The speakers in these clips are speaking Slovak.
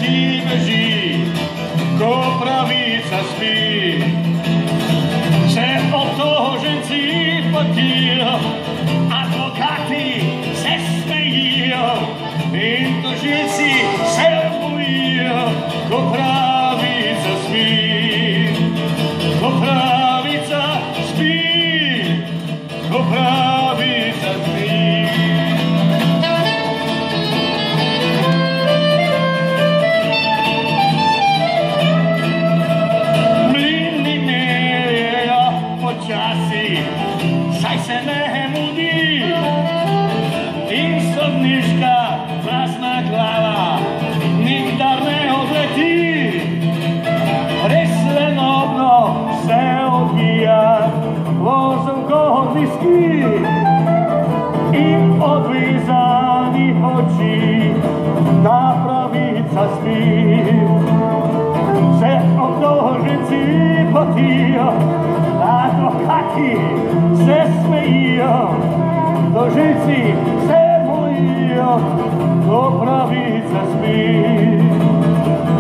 tretí beží, ko pravica spí. Že od toho ženci potí, advokáty se smejí, tímto ženci se bojí, ko pravica spí. Ko pravica spí, ko pravica spí. Saj se nehemudí, tým sodnička, prázdna hlava, nikdar neodletí. Reslenobno se odvíja vozovko blízky i odvízaných očí tá pravica spí. Že od toho ženci potí, advokáti se smejí, to ženci se bojí, to pravica spí.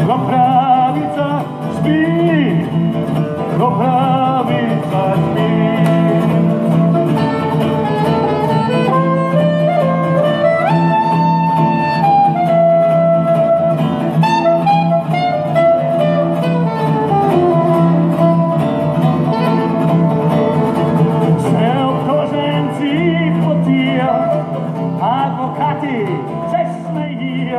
To pravica spí, to pravica spí. Advokáti se smejí,